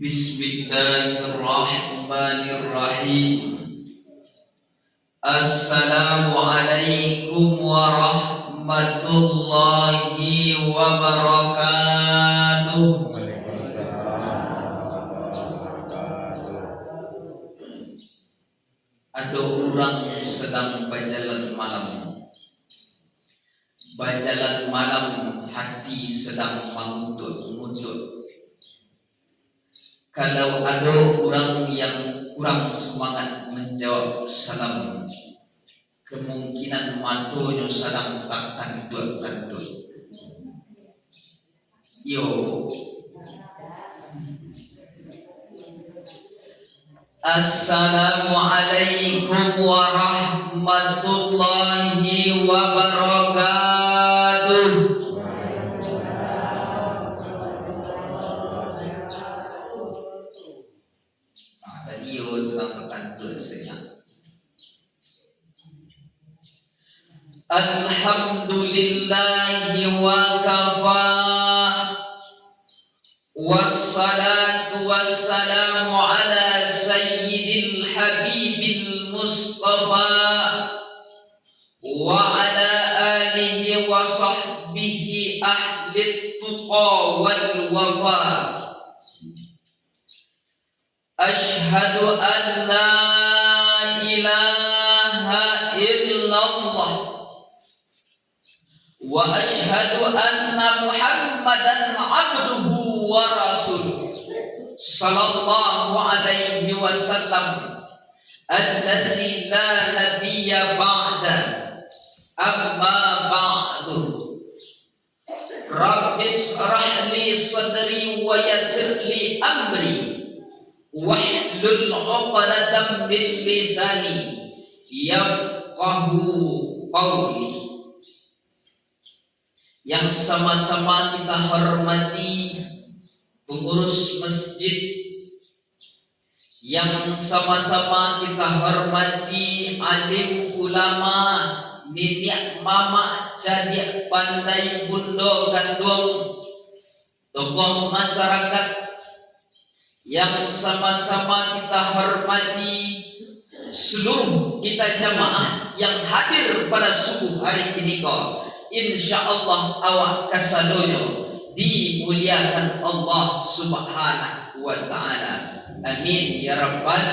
Bismillahirrahmanirrahim. Assalamualaikum warahmatullahi wabarakatuh. Ada orang sedang berjalan malam. Berjalan malam hati sedang mengutuk-ngutuk. Kalau ada orang yang kurang semangat menjawab salam, kemungkinan matanya sedang tak kantut-kantut. Yo. Assalamualaikum warahmatullahi wabarakatuh. Tadi yo sedang terkantut senyap. Alhamdulillahi wa kafa, wassalatu wassalamu ala sayyidil habibil mustafa wa ala alihi wa sahbihi ahli tuqa wal wafa. Ashhadu an la ilaha illallah wa ashhadu anna Muhammadan abduhu wa rasuluh sallallahu alaihi wasallam allazi la nabiyya ba'da amma ba'du. Rabbis rahli sadri wa yassir li amri wahlul 'uqdatam min lisani yafqahu qawli. Yang sama-sama kita hormati pengurus masjid, yang sama-sama kita hormati alim ulama, nenek mama, cadik pandai, bundo gandong, tokoh masyarakat, yang sama-sama kita hormati seluruh kita jamaah yang hadir pada subuh hari ini. Insyaallah awak kasadonyo dimuliakan Allah subhanahu wa ta'ala. Amin ya rabbal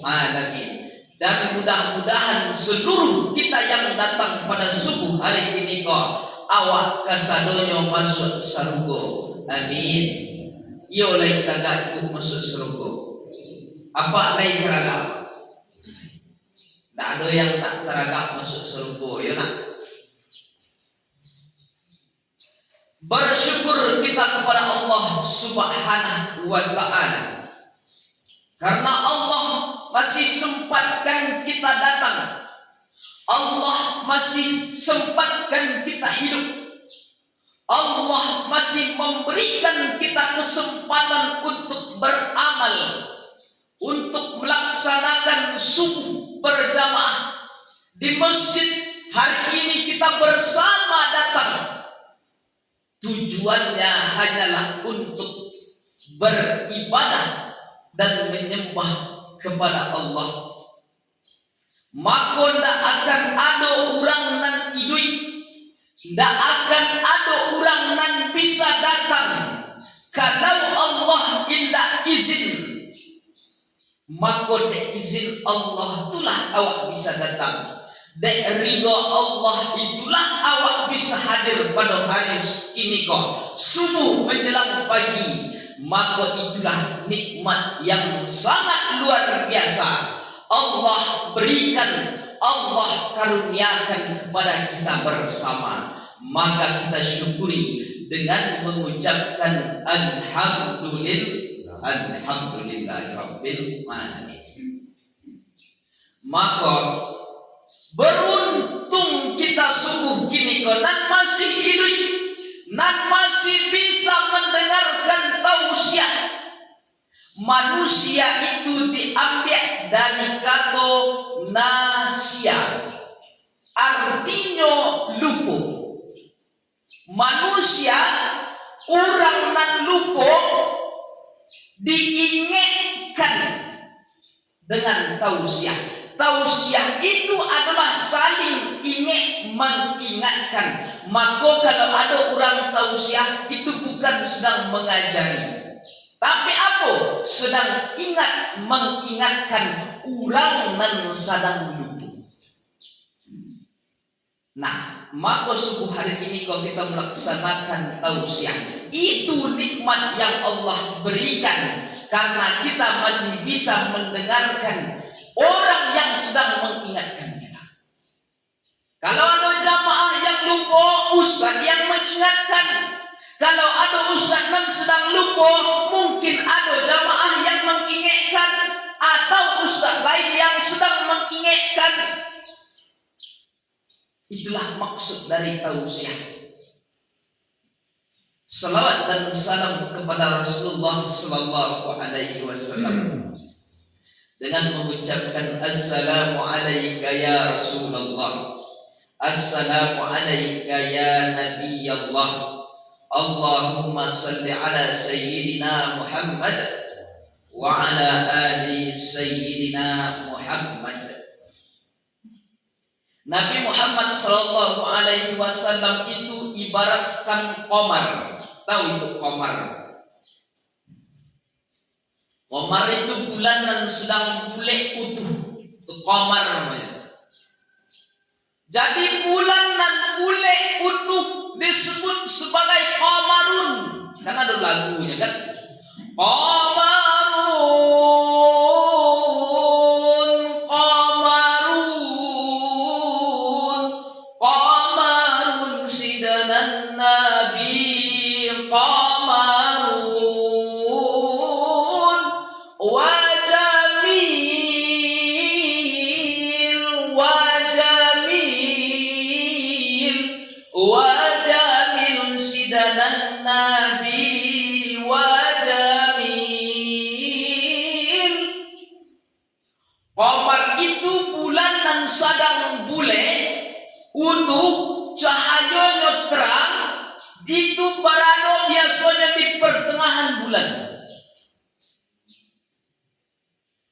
alamin. Dan mudah-mudahan seluruh kita yang datang pada subuh hari ini awak kasadonyo masuk surga. Amin. Yo lain tagak itu masuk surga. Apa lain teragak? Tak ada yang tak teragak masuk surga. Yo nak. Bersyukur kita kepada Allah subhanahu wa ta'ala, karena Allah masih sempatkan kita datang. Allah masih sempatkan kita hidup. Allah masih memberikan kita kesempatan untuk beramal, untuk melaksanakan subuh berjamaah di masjid. Hari ini kita bersama datang. Tujuannya hanyalah untuk beribadah dan menyembah kepada Allah. Maka tidak akan ada orang nan idui, tidak akan ada orang nan bisa datang kalau Allah tidak izin. Maka dek izin Allah itulah awak bisa datang. Dek ridha Allah itulah awak bisa hadir pada hari ini subuh menjelang pagi. Maka itulah nikmat yang sangat luar biasa Allah berikan, Allah karuniakan kepada kita bersama. Maka kita syukuri dengan mengucapkan alhamdulillahirabbil alamin. Maka beruntung kita subuh kini nan masih hidup, nan masih bisa mendengarkan tausiah. Manusia itu diambil dari kata nasia, artinya lupa. Manusia orang nan lupa diingatkan dengan tausiah. Tausiah itu adalah saling mengingatkan. Maka kalau ada orang tausiah itu bukan sedang mengajari, tapi apa? Sedang mengingatkan orang nan sedang lupa. Nah, maka subuh hari ini kalau kita melaksanakan tausiah, itu nikmat yang Allah berikan karena kita masih bisa mendengarkan orang yang sedang mengingatkan kita. Kalau ada jamaah yang lupa, ustaz yang mengingatkan. Kalau ada ustaz yang sedang lupa, mungkin ada jamaah yang mengingatkan atau ustaz lain yang sedang mengingatkan. Itulah maksud dari tausiah. Salawat dan salam kepada Rasulullah sallallahu alaihi wasallam dengan mengucapkan assalamu alayka ya Rasulullah, assalamu alayka ya Nabi Allah, Allahumma salli ala sayyidina Muhammad wa ala ali sayyidina Muhammad. Nabi Muhammad sallallahu alaihi wasallam itu ibaratkan qamar. Tahu itu qamar? Qamar itu bulan yang sedang bulat utuh. Itu qamar namanya. Jadi bulan yang bulat utuh disebut sebagai qamarun. Kan ada lagunya kan? Qamar itu bulan yang sedang bulat utuh, cahayanya terang, itu berada biasanya di pertengahan bulan.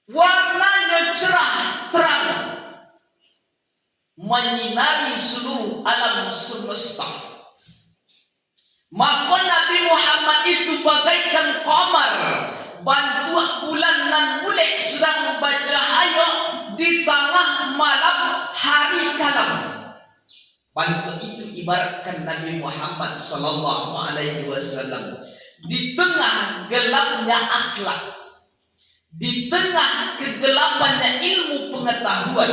Warnanya cerah terang, menyinari seluruh alam semesta. Maka Nabi Muhammad itu bagaikan qamar, bantuan bulan nan bulat sedang bercahaya di tengah malam hari kalam. Bantu itu ibaratkan Nabi Muhammad sallallahu alaihi wasallam di tengah gelapnya akhlak, di tengah kegelapannya ilmu pengetahuan,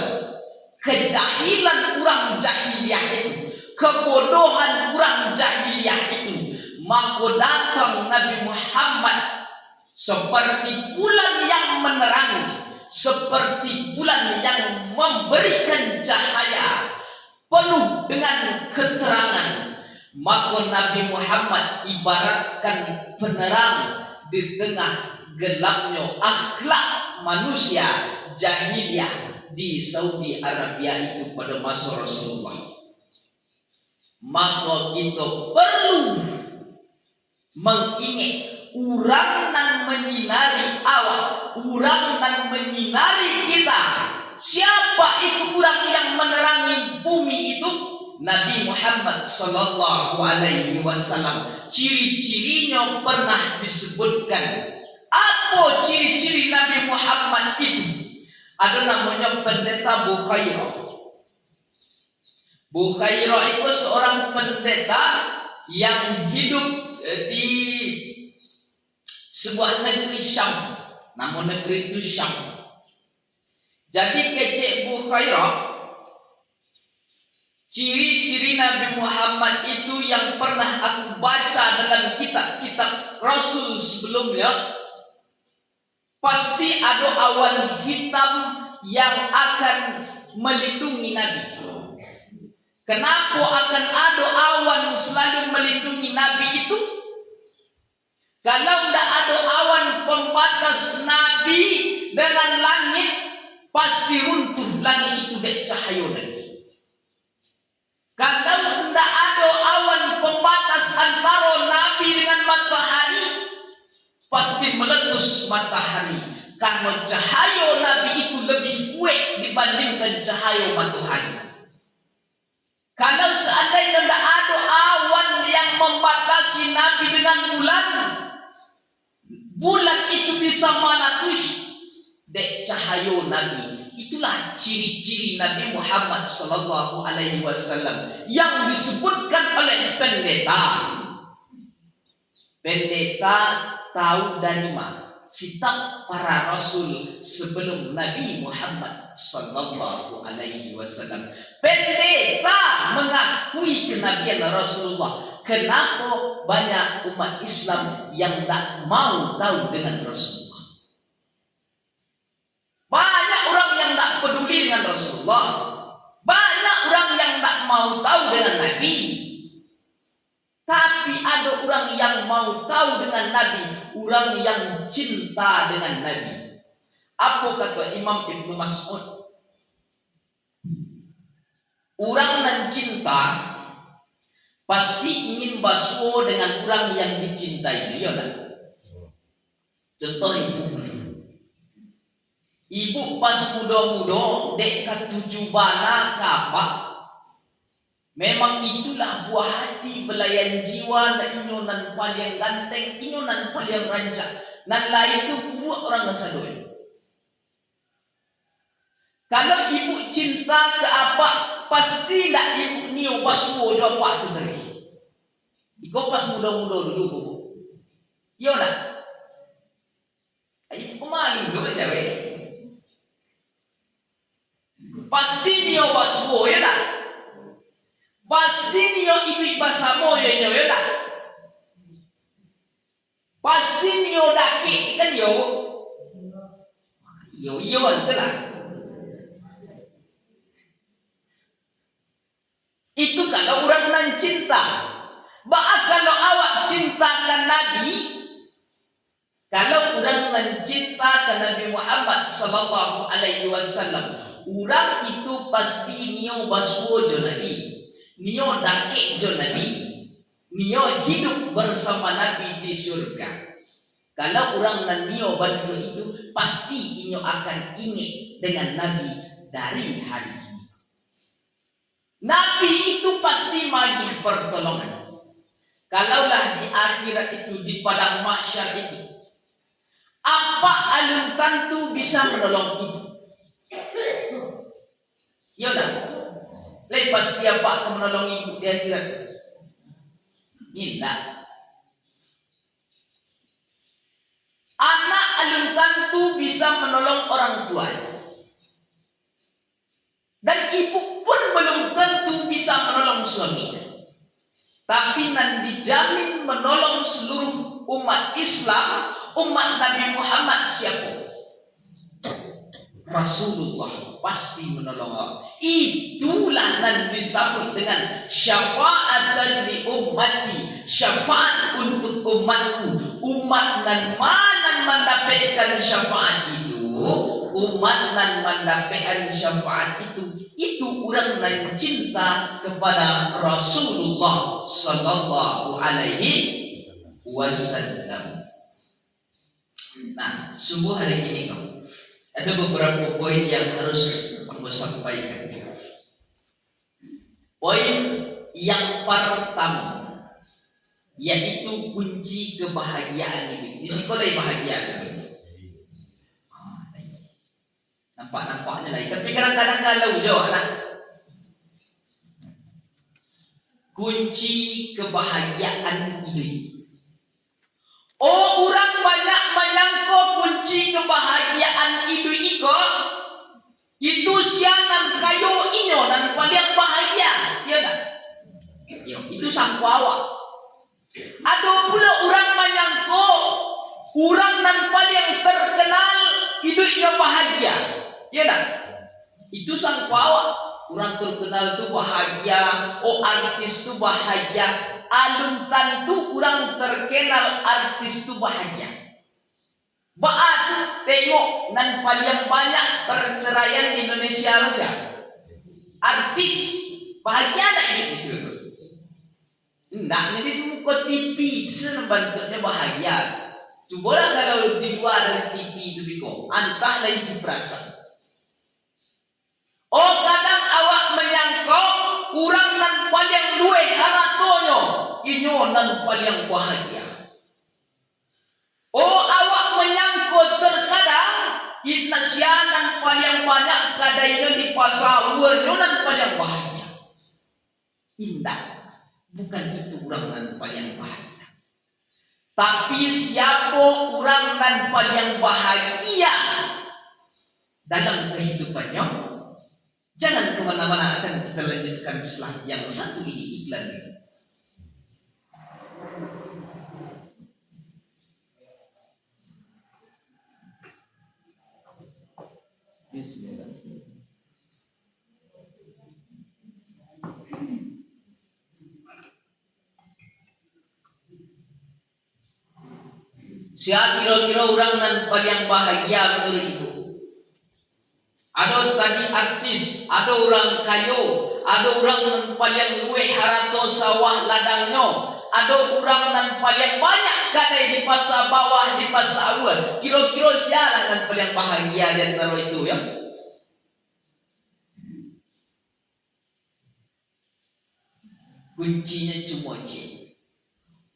kejahilan orang jahiliyah itu, kebodohan orang jahiliyah itu, maka datang Nabi Muhammad seperti bulan yang menerangi, seperti bulan yang memberikan cahaya penuh dengan keterangan. Maka Nabi Muhammad ibaratkan penerang di tengah gelapnya akhlak manusia jahiliyah di Saudi Arabia itu pada masa Rasulullah. Maka kita perlu mengingat orang yang menyinari awak, orang yang menyinari kita. Siapa itu orang yang menerangi bumi itu? Nabi Muhammad sallallahu alaihi wasallam. Ciri-cirinya pernah disebutkan. Apa ciri-ciri Nabi Muhammad itu? Ada namanya pendeta Bukhairah. Bukhairah itu seorang pendeta yang hidup di sebuah negeri Syam. Nama negeri itu Syam. Jadi kecek Bukhairah, ciri-ciri Nabi Muhammad itu yang pernah aku baca dalam kitab-kitab Rasul sebelumnya, pasti ada awan hitam yang akan melindungi Nabi. Kenapa akan ada awan selalu melindungi Nabi itu? Kalau tidak ada awan pembatas Nabi dengan langit, pasti runtuh langit itu dari cahaya Nabi. Kalau tidak ada awan pembatas antara Nabi dengan matahari, pasti meletus matahari. Karena cahaya Nabi itu lebih kuat dibandingkan cahaya matahari. Kalau seandainya tidak ada awan yang membatasi Nabi dengan bulan, bulan itu bisa manatuh dek cahaya Nabi. Itulah ciri-ciri Nabi Muhammad sallallahu alaihi wasallam yang disebutkan oleh pendeta. Pendeta tahu dari mana kitab para rasul sebelum Nabi Muhammad sallallahu alaihi wasallam. Pendeta mengakui kenabian Rasulullah. Kenapa banyak umat Islam yang tak mau tahu dengan Rasulullah? Banyak orang yang tak peduli dengan Rasulullah. Banyak orang yang tak mau tahu dengan Nabi. Tapi ada orang yang mau tahu dengan Nabi, orang yang cinta dengan Nabi. Apa kata Imam Ibnu Mas'ud? Orang yang cinta pasti ingin basuh dengan orang yang dicintai. Iya tak? Contoh ibu pas muda-muda dek ketujuh bana kapak. Memang itulah buah hati belayan jiwa na inyonan paling ganteng, inyonan paling rancak. Nan lain itu buat orang kasadoy. Kalau ibu cinta ke apa, pasti nak ibu niu basuh jo apa tu tadi. Iko pas muda-muda dulu buku. Iya nak? Ibu kemarin dulu jawe. Pasti niu basuh ya nak? Pasti niyo ibu bahasa moyo ya tak? Pasti niyo daki kan yo salah. Itu kalau orang nan cinta. Bahkan kalau awak cintakan Nabi, kalau orang nan cintakan Nabi Muhammad sallallahu alaihi wasallam, orang itu pasti niyo basuh jo Nabi. Nio dake jo Nabi, nio hidup bersama Nabi di surga. Kalau orang dan nio bantu itu, pasti nio akan ingat dengan Nabi dari hari ini. Nabi itu pasti magih pertolongan. Kalaulah di akhirat itu, di padang mahsyar itu, apa alun tantu bisa menolong ibu? Ya udah. Lepas dia pak menolong ibu di akhirat. Tidak. Anak alun tentu bisa menolong orang tua. Dan ibu pun belum tentu bisa menolong suaminya. Tapi nan dijamin menolong seluruh umat Islam, umat Nabi Muhammad siapa? Rasulullah pasti menolong. Itulah yang disebut dengan syafaatan li ummati, syafaat untuk umatku. Umat nan mana mendapatkan syafaat itu, umat nan mendapatkan syafaat itu orang yang cinta kepada Rasulullah sallallahu alaihi wasallam. Nah, sungguh hari ini ada beberapa poin yang harus aku sampaikan. Poin yang pertama yaitu kunci kebahagiaan ini. Di sekolah bahagia sekali. Nampak-nampaknya lagi. Tapi kadang-kadang kalau jauh anak. Kunci kebahagiaan ini. Oh, orang banyak menyangka kunci kebahagiaan itu sianan kayu inyo dan paling bahagia, ya tak? Itu sang awak. Ada pula orang menyangka orang dan paling terkenal hidupnya bahagia, ya tak? Itu sang awak. Orang terkenal tu bahagia, oh artis tu bahagia. Alun tentu orang terkenal artis tu bahagia. Baat tengok dan paling banyak perceraian di Indonesia saja. Artis bahagia tak itu? Nak jadi muka TV bentuknya bahagia. Cobalah kalau di luar dari TV itu biko, entahlah isi perasaan. Oh kadang awak menyangkau kurang nan paling luwe haratonyo, inyo nan paling bahagia. Oh awak menyangkau terkadang inasianan paling banyak kadainya di pasar nan paling bahagia. Indah, bukan itu orang nan paling bahagia. Tapi siapa orang nan paling bahagia dalam kehidupannya? Jangan kemana-mana, akan kita lanjutkan setelah yang satu ini, iklan ini. Bismillah. Siapa kira-kira orang nan paling bahagia menurut ibu? Ada tadi artis, ada orang kayu, ada orang yang paling luwe harato sawah ladangnya, ada orang yang paling banyak kadai di pasar bawah, di pasar awal. Kira-kira siapa yang paling bahagia di antara itu ya? Kuncinya cuma C.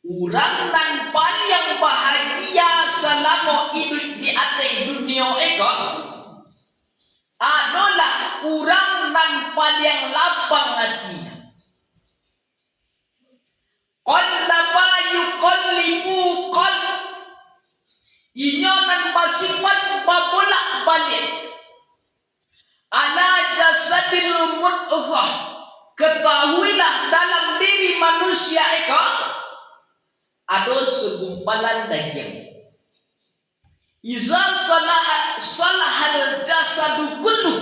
Orang yang paling bahagia selama hidup di atas dunia eko adalah orang yang paling lapang hatinya. Qallaba yuqallibu qalb. Inyo nan bersifat berbolak balik ala jasadil mudghah. Ketahuilah dalam diri manusia itu ada segumpalan daging. Iza salahal jasadu kullu.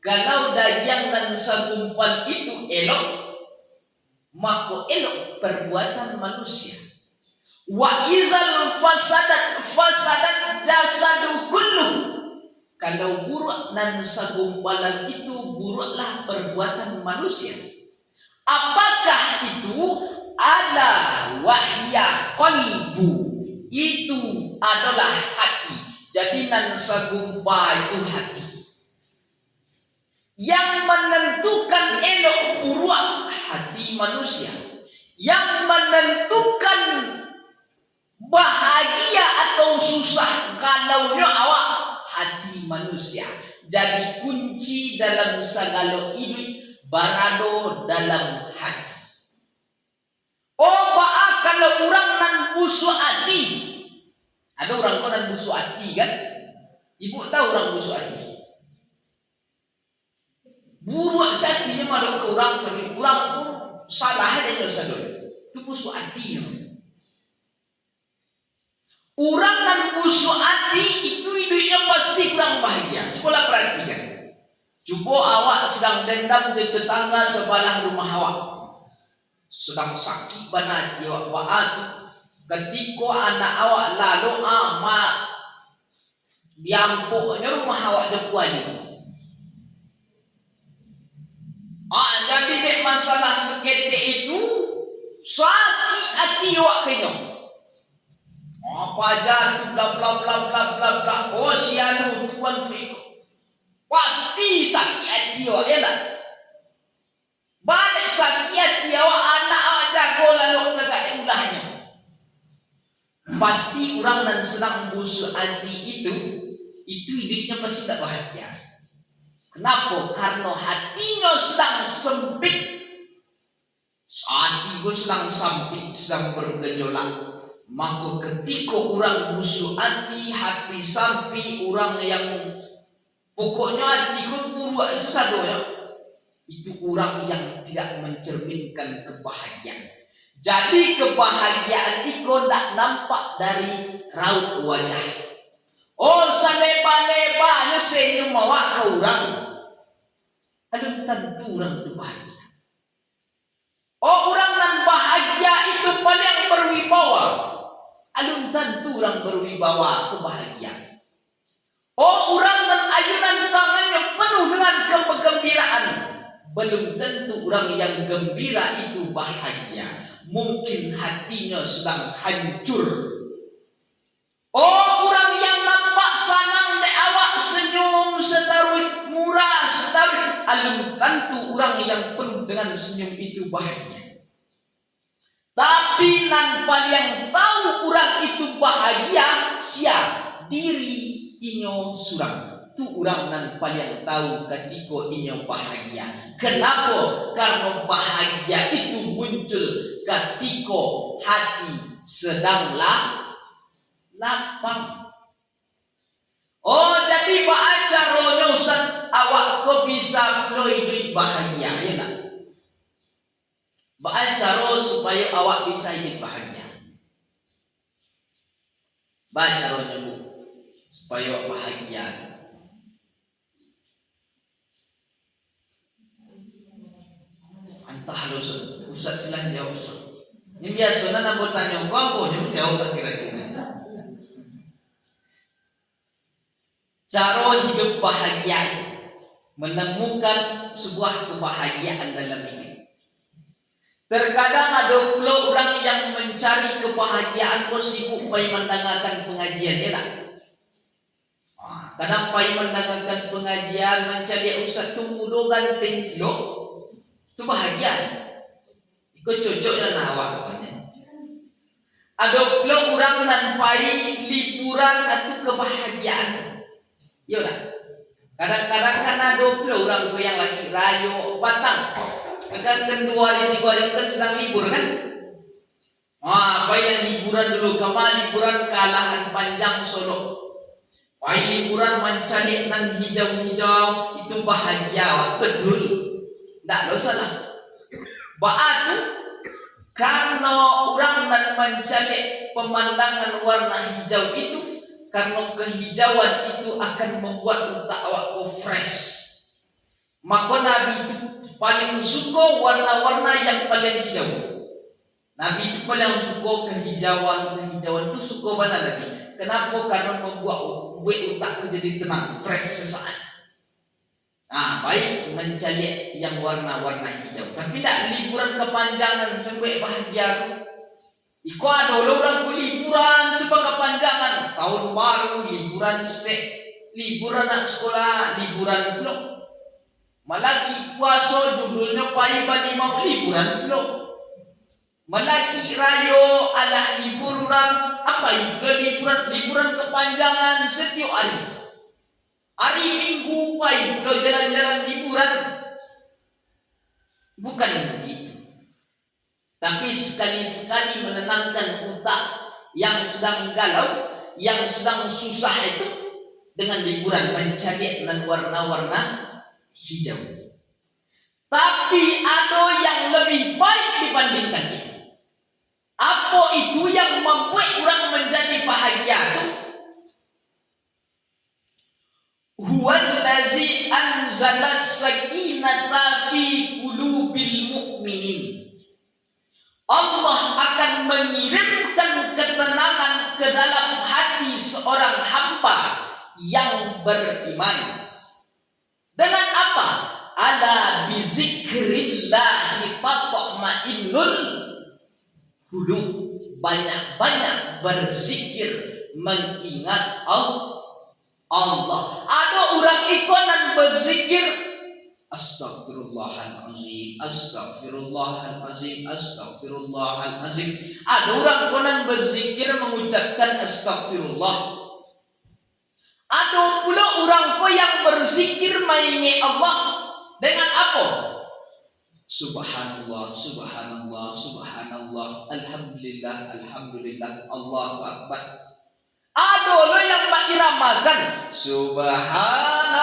Kalau daging dan segumpal itu elok, maka elok perbuatan manusia. Wa izal fasadat jasadu kullu. Kalau buruk dan segumpalan itu buruklah perbuatan manusia. Apakah itu? Ala wahya qalbu. Itu adalah hati. Jadi nan sagumpa itu hati. Yang menentukan elok buruk hati manusia. Yang menentukan bahagia atau susah galaunya awak hati manusia. Jadi kunci dalam segala hidup berada dalam hati. Oh baak kalau orang nan busuk hati. Ada orang kau nan busuk hati kan? Ibu tahu orang busuk hati. Buruk hatinya malu ke orang, tapi orang pun salah dia dosa dosa. Itu busuk hati namanya. Orang nan busuk hati itu hidupnya pasti kurang bahagia. Cobalah perhatikan. Coba awak sedang dendam ke tetangga sebelah rumah awak. Sedang sakit banget awak baat. Ketika anak awak lalu amat diampuknya rumah awak jepuali. Jadi dek masalah seketik itu sakit hati awak kenyang. Apa aja bla bla bla bla bla bla. Oh sianu tuan tu ikut. Pasti sakit hati awak ya tak? Balik sakit hati awak anak awak jago lalu kagak diulahnya. Pasti orang yang sedang busuk hati itu hidupnya pasti tak bahagia. Kenapa? Karena hatinya sedang sempit. Hati gue sedang sempit, sedang bergejolak. Maka ketika orang busuk hati sampai orang yang pokoknya hati ku buruk sesuatu ya, itu orang yang tidak mencerminkan kebahagiaan. Jadi kebahagiaan itu tidak nampak dari raut wajah. Oh saleba-lebanya senyum awak ke orang, aduh tentu orang itu bahagia. Oh orang yang bahagia itu paling berwibawa. Alun tentu orang berwibawa kebahagiaan. Oh orang dan ayunan tangannya penuh dengan kegembiraan. Belum tentu orang yang gembira itu bahagia. Mungkin hatinya sedang hancur. alum tentu orang yang penuh dengan senyum itu bahagia. Tapi nan paling tahu orang itu bahagia siapa? Diri inyo surang. Tu orang nan paling tahu ketika inyo bahagia. Kenapa? Karena bahagia itu muncul ketika hati sedang lapang. Oh, jadi baca rono Ustaz, awak kau bisa hidup bahagia, ya nak? Baca rono supaya awak bisa hidup bahagia. Baca rono bu, supaya bahagia. Entah lo Ustaz silang jawab Ustaz. Ini biasa nak bertanya kau, dia menjawab kira-kira. Cara hidup bahagia, menemukan sebuah kebahagiaan dalam hidup. Terkadang ada pula orang yang mencari kebahagiaan kau sibuk pai mendengarkan pengajian, ya tak? Kadang pai mendengarkan pengajian mencari Ustaz tunggu lo ganteng lo, itu bahagia. Ikut cocok dan awak katanya. Ada pula orang nan pai liburan atau kebahagiaan. Ya udah. Kadang-kadang kan ada pula orang yang lagi rayo batang. Kan 2 hari 3 hari kan sedang libur kan? Baiklah liburan dulu. Kemana liburan ke Lahan Panjang Solo. Baik liburan mencari nan hijau-hijau itu bahagia, betul. Tak ada salah. Ba'atu karena orang nan mencari pemandangan warna hijau itu. Karena kehijauan itu akan membuat otak awak fresh. Maka Nabi itu paling suka warna-warna yang paling hijau. Nabi itu paling suka kehijauan itu suka mana Nabi? Kenapa? Karena membuat otak jadi tenang, fresh sesaat. Baik mencari yang warna-warna hijau. Tapi tidak liburan kepanjangan sampai bahagia. Iko ada orang liburan sebagai kepanjangan tahun baru, liburan liburan anak sekolah, liburan pulau. Malaki puasa judulnya pai bani mau liburan pulau. Malaki rayo alah liburan apa itu liburan kepanjangan setiap hari. Hari Minggu pai pulau jalan-jalan liburan. Bukan begitu. Tapi sekali-sekali menenangkan otak yang sedang galau, yang sedang susah itu dengan liburan mencari dan warna-warna hijau. Tapi ada yang lebih baik dibandingkan itu. Apa itu yang membuat orang menjadi bahagia itu? Huwallazi anzala sakinata fi qulubil mu'minin. Allah akan mengirimkan ketenangan ke dalam hati seorang hamba yang beriman. Dengan apa? Ala bizikrillahi tatma'innul qulub. Banyak-banyak berzikir mengingat Allah. Ada orang ikonan berzikir Astaghfirullahalazim, astaghfirullahalazim, astaghfirullahalazim. Ada orang konon berzikir mengucapkan astagfirullah. Ada pula orang yang berzikir mengingat Allah dengan apa? Subhanallah, subhanallah, subhanallah, alhamdulillah, alhamdulillah, Allahu akbar. Ada yang mengiramakan subhanallah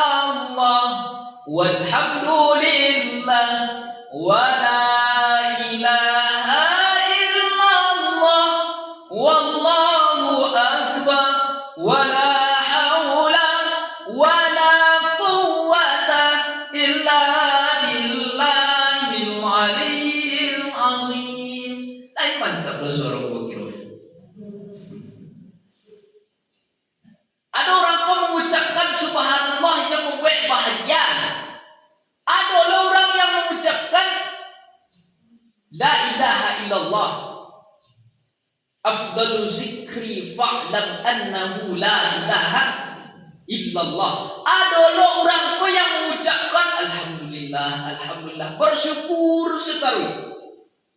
walhamdulillah wa la ilaha illallah wallahu akbar wa la hawla wa la quwwata illa billahil aliyyil azim. Mantap lo suara gua kira. Ada orang yang mengucapkan subhanallah yang membuat bahagia. Ada orang yang mengucapkan la ilaha illallah. Afdalu zikri fa'lam annahu la ilaha illallah. Ada orang yang mengucapkan alhamdulillah alhamdulillah, bersyukur setarui.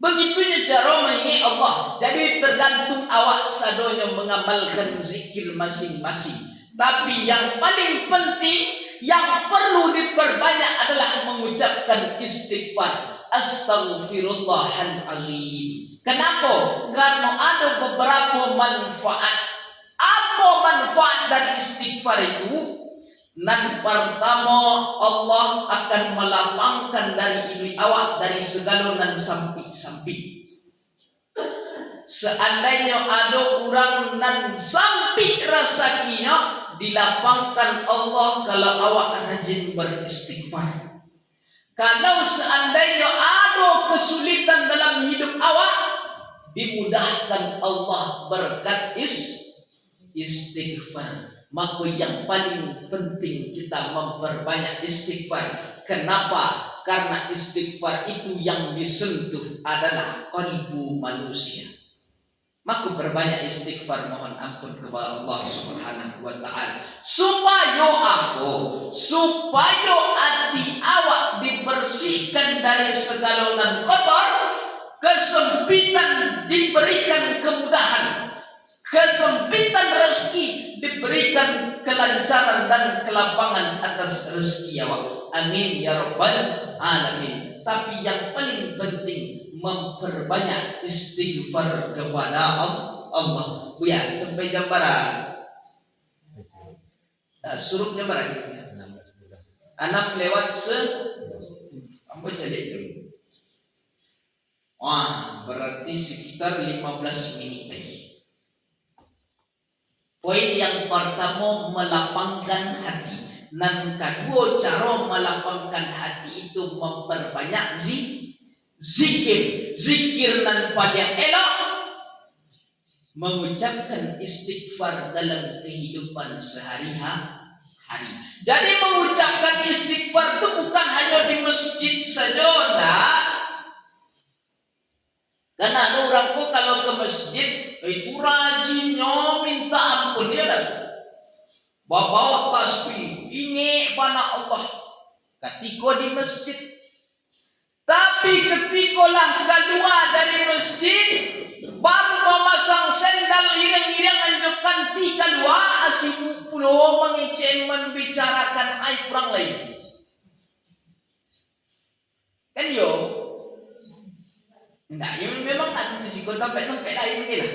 Begitunya cara mengingat Allah. Jadi tergantung awak sadonya mengamalkan zikir masing-masing. Tapi yang paling penting, yang perlu diperbanyak adalah mengucapkan istighfar. Astaghfirullahalazim. Kenapa? Karena ada beberapa manfaat. Apa manfaat dari istighfar itu? Nan pertama, Allah akan melapangkan dari ibu awak dari segala nan sampi-sampi. Seandainya ada orang nan sampi rasakinya, dilapangkan Allah kalau awak rajin beristighfar. Kalau seandainya ada kesulitan dalam hidup awak, dimudahkan Allah berkat istighfar. Maka yang paling penting kita memperbanyak istighfar. Kenapa? Karena istighfar itu yang disentuh adalah kalbu manusia. Maka perbanyak istighfar, mohon ampun kepada Allah Subhanahu wa ta'ala. Supaya hati awak dibersihkan dari segala nan kotor, kesempitan diberikan kemudahan, kesempitan rezeki diberikan kelancaran dan kelapangan atas rezeki awak. Amin ya rabbal alamin. Tapi yang paling penting memperbanyak istighfar kepada Allah. Buya, sampai jam berapa? Suruh jam berapa? 6 lewat apa jadi itu? Wah, berarti sekitar 15 menit lagi. Poin yang pertama, melapangkan hati. Dan kedua, cara melapangkan hati itu memperbanyak zikir dan pada elok mengucapkan istighfar dalam kehidupan sehari-hari. Jadi mengucapkan istighfar itu bukan hanya di masjid saja, enggak. Karena ada orang kok kalau ke masjid itu rajinnya minta ampun dia dah. Bawa tasbih, ini pada Allah ketika di masjid. Tapi ketikalah keluar dari masjid, baru memasang sendal ireng-ireng anjukkan ti keluar, asik pulau mengecen membicarakan aib orang lain. Kan yo? Enggak, ya memang nak berisiko tempat-tempat lain mungkin lah.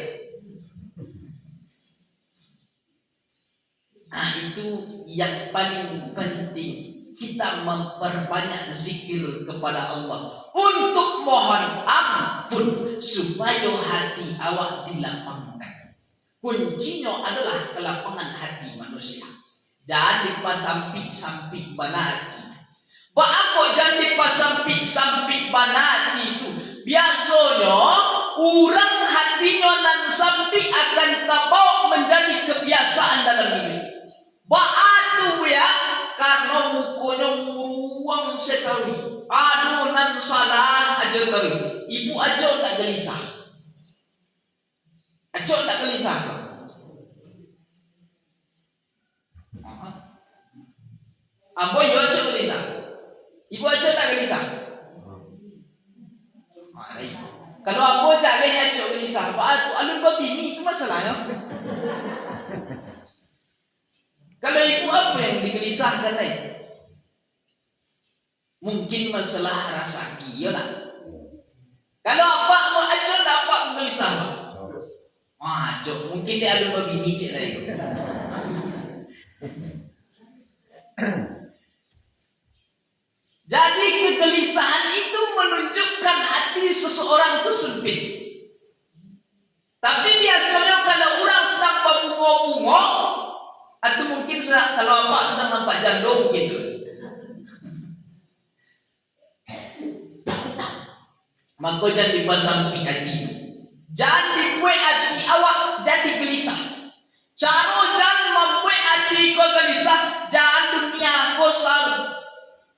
Itu yang paling penting, kita memperbanyak zikir kepada Allah untuk mohon ampun supaya hati awak dilapangkan. Kuncinya adalah kelapangan hati manusia. Jangan dipasampi-sampi banati. Apa jangan dipasampi-sampi banati itu? Biasanya orang hatinya nan sampai akan terbawa menjadi kebiasaan dalam hidup. Ba'atu ya, karena mukanya muruang sekali. Aduh nan salah aja kali. Ibu aja tak gelisah. Aja tak gelisah. Ambo yo aja gelisah. Ibu aja tak gelisah. Kalau ambo jale aja gelisah, ba'atu alun babini itu masalahnya. Kalau ibu apa yang digelisahkan lain? Mungkin masalah rasa gila. Kalau apa mau aja dapat gelisah. Wah, mungkin dia ada babini cik lain. Jadi kegelisahan itu menunjukkan hati seseorang itu sempit. Tapi biasanya kalau orang sedang berbunga-bunga, atau mungkin kalau apa sedang nampak jandung gitu. Maka jangan dipasampi hati itu. Jangan dibuat hati awak jadi gelisah. Cara jangan membuat hati kau gelisah. Jangan dunia kau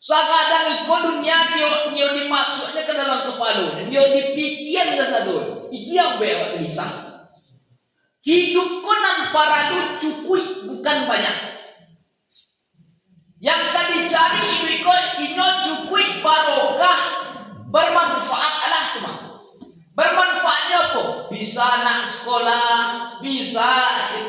kadang ikut dunia dia dimasuknya ke dalam kepala. Dia dipikir ke sadun. Itu yang buat awak gelisah. Hidup konan paradu cukui bukan banyak. Yang tadi cari ibu ino cukui barokah bisa nak sekolah, bisa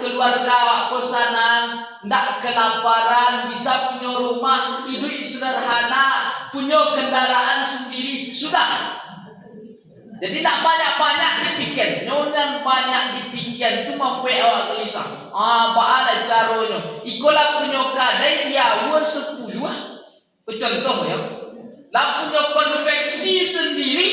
keluarga awak sana, ndak kelaparan, bisa punya rumah, hidup sederhana, punya kendaraan sendiri, sudah. Jadi nak banyak-banyak dipikir, nyonya banyak dipikir tu membuat awak gelisah. Bagaimana caranya? Ikolah punya kadai dia 10 contoh ya. Lah punya konveksi sendiri,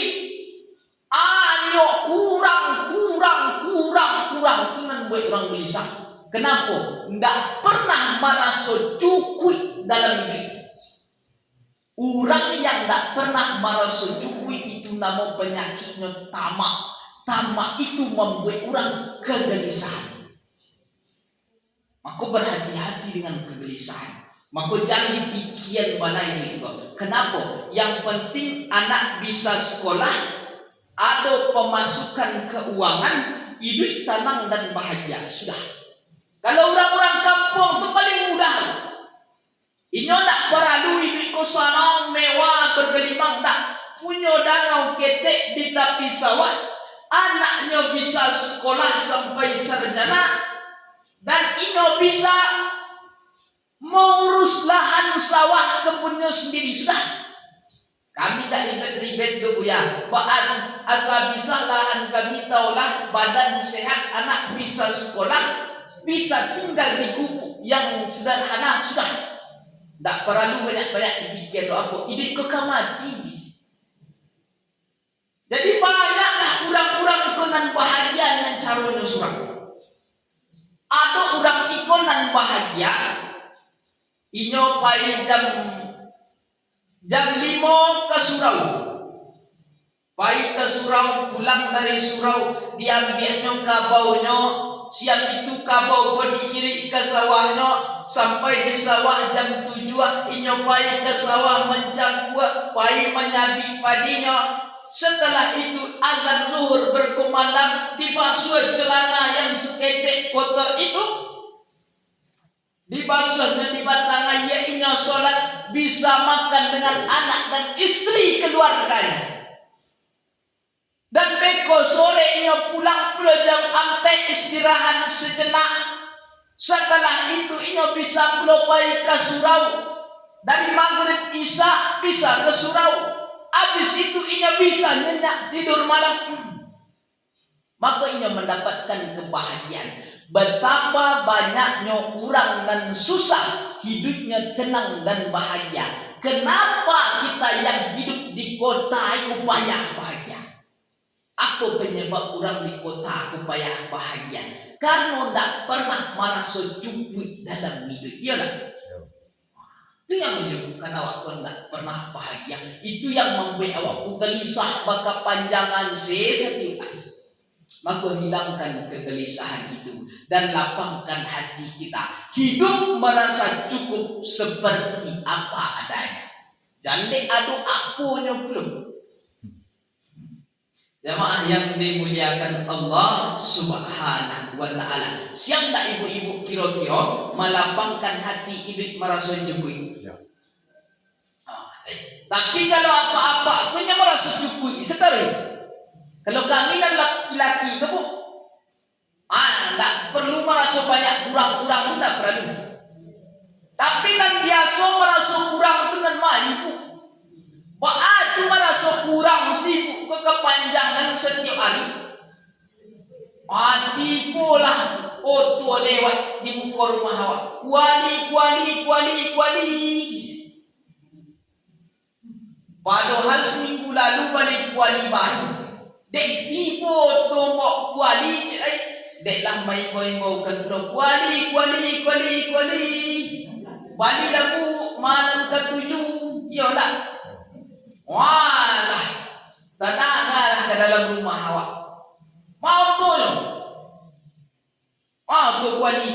nyo kurang tu nan buat orang gelisah. Kenapa? Ndak pernah merasa cukup dalam hidup. Orang yang tak pernah merasa cukup itu nama penyakitnya tamak. Tamak itu membuat orang kegelisahan. Maka berhati-hati dengan kegelisahan. Maka jangan dipikir mana ini. Kenapa? Yang penting anak bisa sekolah, ada pemasukan keuangan, hidup tenang dan bahagia. Sudah. Kalau orang-orang kampung itu paling mudah. Inyo nak perlu hidup kosana mewah bergelimang, tak punya danau ketek di tepi sawah, anaknya bisa sekolah sampai sarjana, dan inyo bisa mengurus lahan sawah kebunnya sendiri. Sudah, kami tak ribet-ribet dulu ya. Baan asal bisa lahan kami taulah, badan sehat, anak bisa sekolah, bisa tinggal di gubuk yang sederhana. Sudah. Tak perlu banyak-banyak dipikir apa. Hidup kau mati. Jadi banyaklah orang-orang ikonan bahagia dengan caranya surang. Ada orang ikonan bahagia. Inyo pai jam 5 ke surau. Pai ke surau, pulang dari surau, diambilnya kabaunya. Siap itu kabau ko diirik ke sawahnya. Sampai di sawah jam 7, inyo pai ke sawah mencangkua, pai menyabi padinya. Setelah itu azan zuhur berkumandang, dibasuh celana yang seketek kotor itu, dibasuhnya di batang ia inyo sholat, bisa makan dengan anak dan istri keluarganya. Dan beko sore inyo pulang jam 4 istirahat sejenak. Setelah itu inyo bisa pulopai ke surau. Dari maghrib isya bisa ke surau. Habis itu inyo bisa nyenyak tidur malam. Maka inyo mendapatkan kebahagiaan. Betapa banyaknya orang dan susah, hidupnya tenang dan bahagia. Kenapa kita yang hidup di kota upaya bahagia? Apa penyebab orang di kota upaya bahagia? Karena tidak pernah merasa cukup dalam hidup. Iya tak? Itu yang menyebabkan awak tidak pernah bahagia. Itu yang membuat awak gelisah baka panjangan setiap hari. Maka hilangkan kegelisahan itu dan lapangkan hati kita. Hidup merasa cukup seperti apa adanya. Jangan adu apunya belum. Jamaah yang dimuliakan Allah Subhanahu wa ta'ala. Siap tak ibu-ibu kira-kira melapangkan hati hidup merasa cukup? Ya. Tapi kalau apa-apa punya merasa cukup, setara. Kalau kami dan laki-laki kamu, tak perlu merasa banyak kurang-kurang, tak perlu. Tapi dan biasa merasa kurang itu dan ibu. Itu merasa kurang sibuk kepanjangan setiap hari. Mati pola oto lewat di muka rumah awak. Kuali. Padahal seminggu lalu balik kuali baru. Dek tiba tombok kuali cerai. Dek lah main-main baukan pulau kuali. Balik lagu malam ke-7. Yolah. Walah, tanahlah ke dalam rumah awak. Mau tu kuali.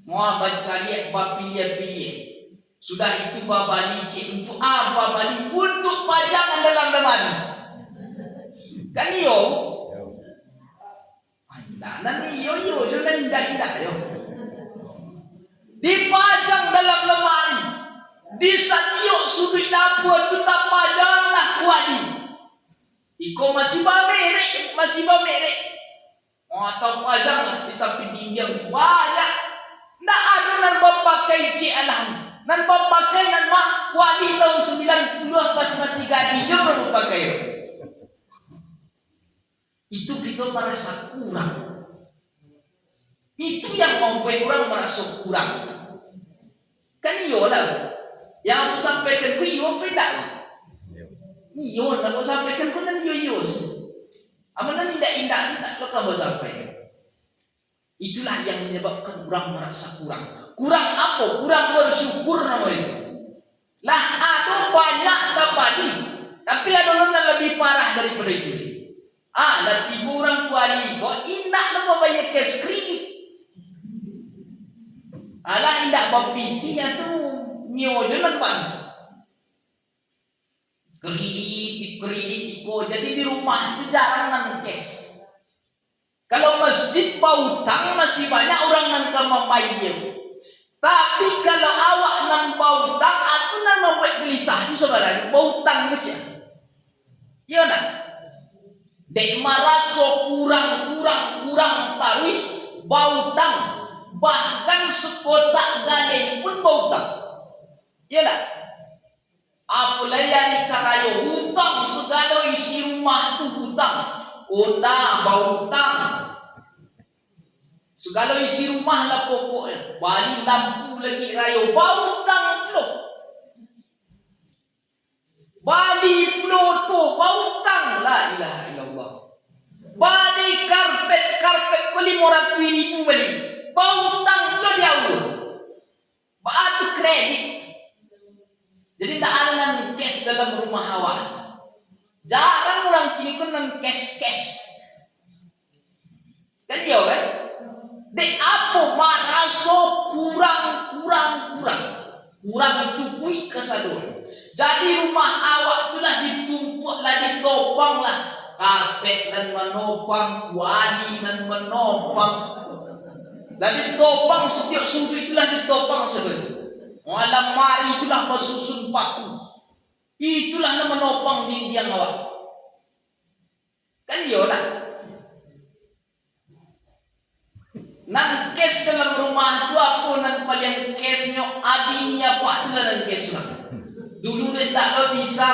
Mau baca lihat pilih. Sudah itu babani cik untuk apa bani? Untuk pajangan dalam lemari. Kan yo. Nanti yo jangan indah yo. Dipajang dalam lemari. Di satiok sudut dapur tu tak pajanglah kuali. Iko masih bamerek. Atau pajang lah, tapi dinjang banyak. Ndak ada nan pakai alam. Nan pakai nan mak wali tahun 90 pas masih gadis dia baru pakai. Itu kita merasa kurang. Itu yang membuat orang merasa kurang. Kan iyo lah. Yang aku sampaikan ku iyo beda. Iyo, nak aku sampaikan ku nan iyo. Amalan indah lo kamu sampaikan. Itulah yang menyebabkan orang merasa kurang. Kurang apa? Kurang bersyukur namanya. Lah ada banyak tadi, tapi ada orang yang lebih parah daripada itu. Nanti orang kuali kok indah nama banyak kes krim. Alah indah bapiti itu nyojonan bang. Kredit iko. Jadi di rumah itu jarang nan kes. Kalau masjid pautang masih banyak orang nan kamamayir. Tapi kalau awak nan pautang atau nan membuat gelisah itu sebenarnya pautang aja. Ya nak. Dek maraso kurang tarikh pautang. Bahkan sekotak galeng pun pautang. Ya nak. Apalagi yang karayo hutang segala isi rumah tu hutang. Ona bautang. Segala isi rumah lah pokoknya. Bali lampu lagi rayo bautang tu. Bali pulau tu bautang. La ilaha illallah. Bali karpet ko 500,000 beli. Bautang tu dia ulu. Batu kredit. Jadi tak ada nan cash dalam rumah awak. Jarang orang kini kan nan cash. Kan dia kan? Dek apa maraso kurang cukui kesaduan. Jadi rumah awak itulah ditumpuk lah ditopang lah. Karpet dan menopang, wali dan menopang. Dan ditopang setiap sudut itulah ditopang sebenarnya. Malam mari itulah bersusun paku. Itulah yang menopang dinding awak. Kan dia nak. Nan kes dalam rumah tu apa nan paling kesnya abinya pak tu nan kes lah. Dulu dia tak bisa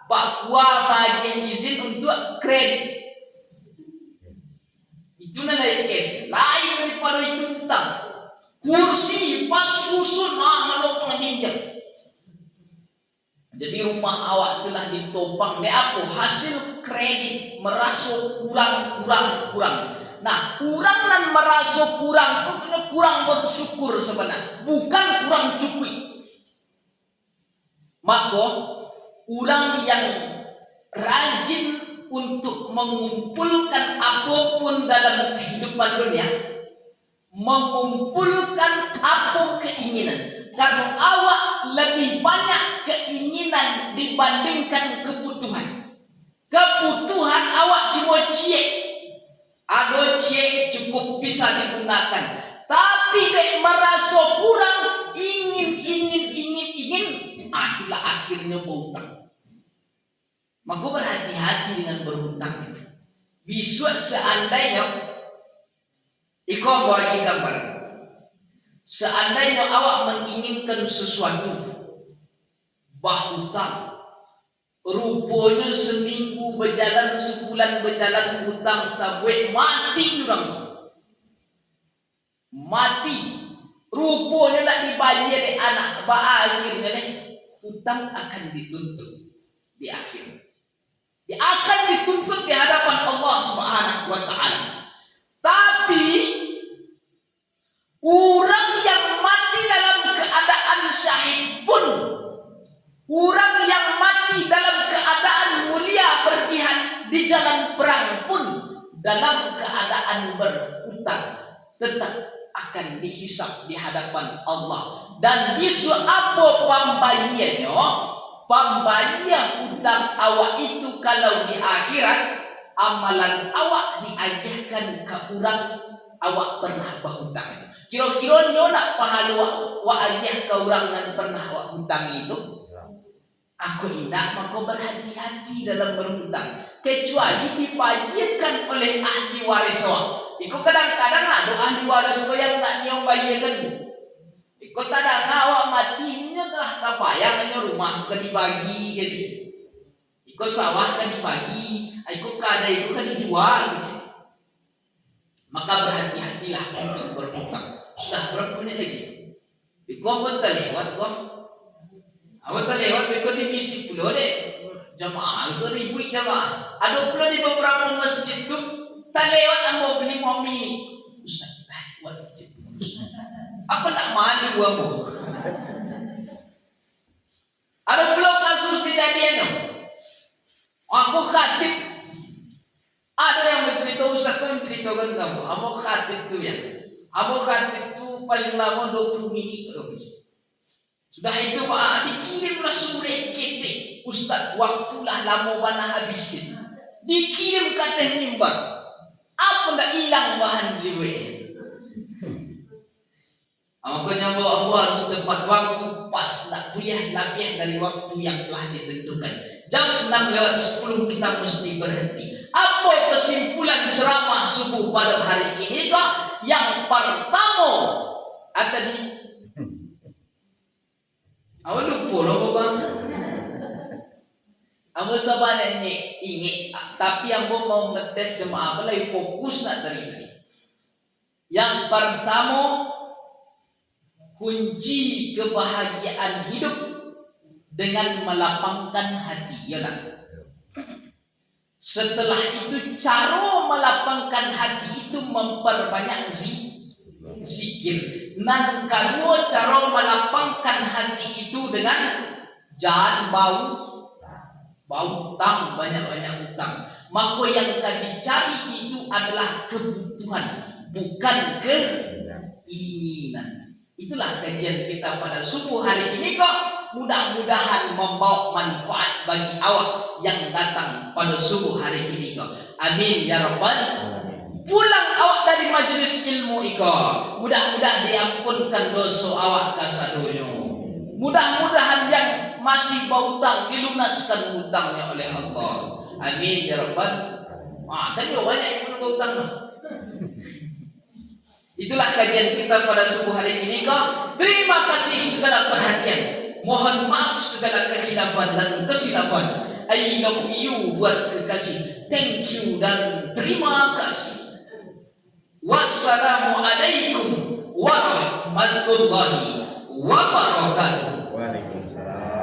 pak gua bagi izin untuk kredit. Itu nan kes. Lain daripada itu hutang. Kursi pas susun menopang dinding. Jadi rumah awak telah ditopang de apa hasil kredit merasa kurang. Nah, kurang dan merasa kurang itu kena kurang bersyukur sebenarnya, bukan kurang cukui. Maka orang yang rajin untuk mengumpulkan apapun dalam kehidupan dunia, mengumpulkan apa keinginan. Karena awak lebih banyak keinginan dibandingkan kebutuhan. Kebutuhan awak cuma cie. Ada cie cukup bisa digunakan. Tapi dek merasa kurang, ingin. Itulah akhirnya berhutang. Maka berhati-hati dengan berhutang itu. Besok seandainya Iko bagi gambar. Seandainya awak menginginkan sesuatu, bahutang, rupanya seminggu berjalan, sebulan berjalan, hutang tak buat, mati orang. Mati. Rupanya nak dibayar di anak. Akhirnya hutang akan dituntut di akhir. Dia akan dituntut di hadapan Allah Subhanahu wa Ta'ala. Tapi orang yang mati dalam keadaan syahid pun, orang yang mati dalam keadaan mulia berjihad di jalan perang pun, dalam keadaan berhutang, tetap akan dihisap di hadapan Allah. Dan bisu apa pembagiannya? Pembagian hutang awak itu kalau di akhirat, amalan awak diajarkan ke orang awak pernah berhutang. Kira-kira nyo nak pahala wa ajah ke orang yang pernah awak hutang itu? Aku ingat maka berhati-hati dalam berhutang, kecuali dibayarkan oleh ahli waris. Ikut kadang-kadang ada ahli waris yang tak nyong bayarkan. Ikut kadang awak matinya telah tak bayar, hanya rumah ke dibagi ke sih. Ikut sawah kan dibagi, ikut kada ikut kan dijual gitu. Maka berhati-hatilah untuk berhutang. Sudah berapa menit lagi? Ikut apa tak lewat kok? Awak tak lewat, ikut di misi pulau deh. Jamaah itu ribu jamaah. Ada pula di beberapa masjid tu tak lewat ambo beli momi. Ustaz, lewat masjid. Apa nak mandi buahmu? Ada pula kasus kejadian tu. Aku khatib. Ada yang bercerita, Ustaz pun ceritakan kamu. Aku khatib tu ya. Aku khatib tu paling lama 20 minit. Sudah itu Pak, dikirimlah surat ketik. Ustaz, waktulah lama bana habis. Dikirim kata mimbar. Apa dah hilang bahan riwayat. Makanya aku harus tepat waktu pas, nak kuliah lebih dari waktu yang telah ditentukan. Jam 6:10 kita mesti berhenti. Apa kesimpulan ceramah subuh pada hari ini kok? Yang pertama ada di awak lupa loh bang. Aku sabarnya ingin, tapi aku mau ngetes jemaah apa lagi fokus nak terima. Yang pertama, kunci kebahagiaan hidup dengan melapangkan hati, ya kan? Setelah itu cara melapangkan hati itu memperbanyak zikir. Dan kedua, cara melapangkan hati itu dengan jangan bau utang, banyak-banyak utang. Maka yang akan dicari itu adalah kebutuhan, bukan keinginan. Itulah kajian kita pada subuh hari ini kok. Mudah-mudahan membawa manfaat bagi awak yang datang pada subuh hari ini kok. Amin ya rabbal alamin. Pulang awak dari majelis ilmu iko, mudah-mudahan diampunkan dosa awak kasadoyo. Mudah-mudahan yang masih berhutang dilunaskan hutangnya oleh Allah. Amin ya rabbal alamin. Kan banyak yang belum berhutang. Itulah kajian kita pada subuh hari ini kok. Terima kasih segala perhatian. Mohon maaf segala kekhilafan dan kesilafan. I love you buat kekasih. Thank you dan terima kasih. Wassalamualaikum warahmatullahi wabarakatuh. Waalaikumsalam.